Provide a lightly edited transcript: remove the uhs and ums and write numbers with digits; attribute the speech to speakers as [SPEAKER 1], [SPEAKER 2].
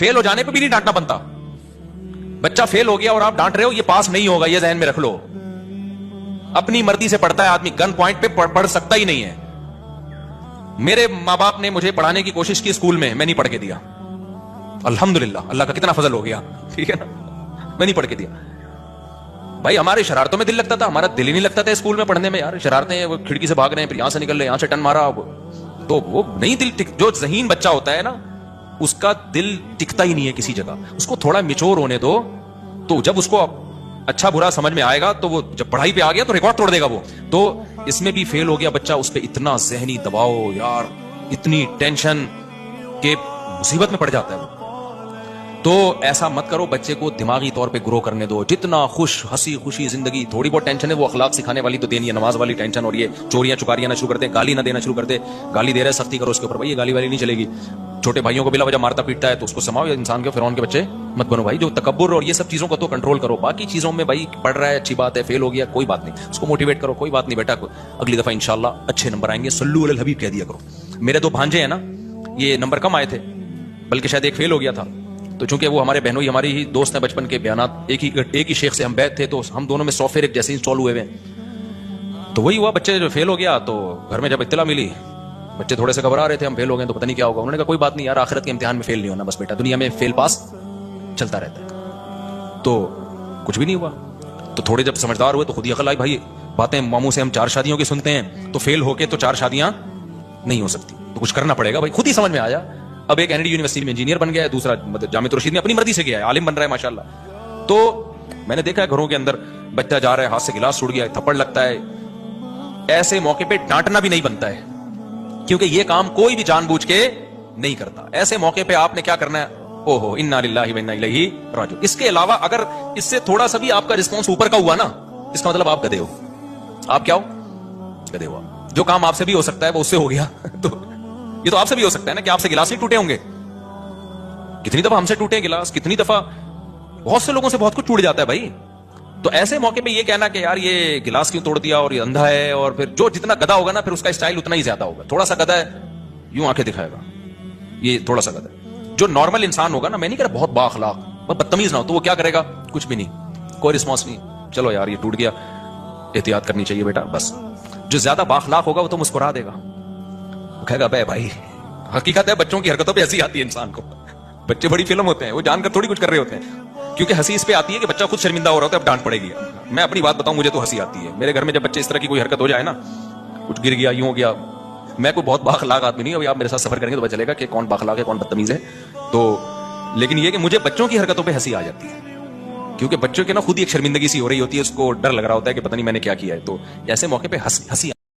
[SPEAKER 1] Fail हो जाने पे भी नहीं डांटना बनता। बच्चा फेल हो गया और आप डांट रहे हो, ये पास नहीं होगा, ये ज़हन में रख लो। अपनी मर्जी से पढ़ता है आदमी, गन पॉइंट पे पढ़ सकता ही नहीं है। मेरे माँ बाप ने मुझे पढ़ाने की कोशिश की स्कूल में, मैं नहीं पढ़ के दिया। अल्हम्दुलिल्लाह, अल्लाह का कितना फजल हो गया, ठीक है ना, मैं नहीं पढ़ के दिया। भाई हमारे शरारतों में दिल लगता था, हमारा दिल ही नहीं लगता था स्कूल में पढ़ने में। यार शरारतें, वो खिड़की से भाग रहे हैं, फिर यहां से निकल रहे, यहां से टन मारा, तो वो नहीं दिल जो ज़हीन बच्चा होता है ना, उसका दिल टिकता ही नहीं है किसी जगह। उसको थोड़ा मिचोर होने दो, तो जब उसको अच्छा बुरा समझ में आएगा, तो वो जब पढ़ाई पे आ गया तो रिकॉर्ड तोड़ देगा वो। तो इसमें भी फेल हो गया बच्चा, उस पर इतना ज़हनी दबाव, यार इतनी टेंशन के मुसीबत में पड़ जाता है वो। तो ऐसा मत करो, बच्चे को दिमागी तौर पे ग्रो करने दो। जितना खुश हंसी खुशी जिंदगी, थोड़ी बहुत टेंशन है वो अखलाक सिखाने वाली तो देनी है, नमाज वाली टेंशन, और ये चोरियां चुकारियां ना शुरू करते, गाली ना देना शुरू करते। गाली दे रहे सख्ती करो उसके ऊपर, भाई ये गाली वाली नहीं चलेगी। छोटे भाइयों को बिला वजह मारता पीटता है तो उसको समाओ, इंसान के फिरौन के बच्चे मत बनो भाई। जो तकब्बुर और ये सब चीजों को तो कंट्रोल करो, बाकी चीजों में भाई पढ़ रहा है अच्छी बात है, फेल हो गया कोई बात नहीं, उसको मोटिवेट करो, कोई बात नहीं बेटा, अगली दफा इंशाल्लाह अच्छे नंबर आएंगे, सल्लू अलल हबीब कह दिया करो। मेरे दो भांजे हैं ना, ये नंबर कम आए थे, बल्कि शायद एक फेल हो गया था। तो चूंकि वो हमारे बहनोई हमारी ही दोस्त हैं बचपन के, बयानात एक ही शेख से हम बैठ थे, तो हम दोनों में सॉफ्टवेयर एक जैसे इंस्टॉल हुए हुए। तो वही हुआ, बच्चे जो फेल हो गया, तो घर में जब इत्तला मिली, बच्चे थोड़े से घबरा रहे थे, हम फेल हो गए तो पता नहीं क्या होगा। उन्होंने कहा कोई बात नहीं यार, आखिरत के इम्तिहान में फेल नहीं होना बस बेटा, दुनिया में फेल पास चलता रहता है। तो कुछ भी नहीं हुआ। तो थोड़े जब समझदार हुए तो खुद ही अकल आई, भाई बातें मामू से हम 4 शादियों की सुनते हैं, तो फेल होके तो 4 शादियां नहीं हो सकती, तो कुछ करना पड़ेगा भाई। खुद ही समझ में आया। अब एक एनडी यूनिवर्सिटी में इंजीनियर बन गया है, दूसरा जामिया रशीद में अपनी मर्जी से गया है, आलिम बन रहा है माशाल्लाह। तो मैंने देखा है घरों के अंदर बच्चा जा रहा है, हाथ से गिलास छूट गया, थप्पड़ लगता है। ऐसे मौके पे डांटना भी नहीं बनता है, क्योंकि ये काम कोई भी जानबूझ के नहीं करता। ऐसे मौके पे आपने क्या करना है, ओहो इन्ना लिल्लाहि व इन्ना इलैहि राजिऊन। इसके अलावा अगर इससे थोड़ा सा भी आपका रिस्पॉन्स ऊपर का हुआ ना, इसका मतलब आप गधे हो। आप क्या हो? गधे हो। जो काम आपसे भी हो सकता है वो उससे हो गया तो ये तो आपसे भी हो सकता है ना, कि आपसे गिलास नहीं टूटे होंगे। कितनी दफा हमसे टूटे गिलास, कितनी दफा बहुत से लोगों से बहुत कुछ टूट जाता है भाई। तो ऐसे मौके पे ये कहना कि यार ये गिलास क्यों तोड़ दिया, और ये अंधा है, और फिर जो जितना गधा होगा ना, फिर उसका स्टाइल उतना ही ज्यादा होगा। थोड़ा सा गधा है, यूं आंखें दिखाएगा, ये थोड़ा सा गधा है। जो नॉर्मल इंसान होगा ना, मैं नहीं कह रहा बहुत बाअखलाक, बहुत बदतमीज ना हो, तो वो क्या करेगा, कुछ भी नहीं, कोई रिस्पॉन्स नहीं, चलो यार ये टूट गया, एहतियात करनी चाहिए बेटा, बस। जो ज्यादा बाअखलाक होगा वो तो मुस्कुरा देगा, वो कहेगा बे भाई। हकीकत है बच्चों की हरकतों पे हंसी आती है इंसान को। बच्चे बड़ी फिल्म होते हैं, वो जानकर थोड़ी कुछ कर रहे होते हैं, क्योंकि हंसी इस पे आती है कि बच्चा खुद शर्मिंदा हो रहा होता है, अब डांट पड़ेगी। मैं अपनी बात बताऊं, मुझे तो हंसी आती है। मेरे घर में जब बच्चे इस तरह की कोई हरकत हो जाए ना, कुछ गिर गया, यूं हो गया, मैं कोई बहुत बाअखलाक आदमी नहीं, अभी आप मेरे साथ सफर करेंगे तो पता चलेगा कि कौन बाअखलाक है कौन बदतमीज है। तो लेकिन ये कि मुझे बच्चों की हरकतों पर हंसी आ जाती है, क्योंकि बच्चों के ना खुद ही एक शर्मिंदगी सी हो रही होती है, उसको डर लग रहा होता है कि पता नहीं मैंने क्या किया है। तो ऐसे मौके पर हंसी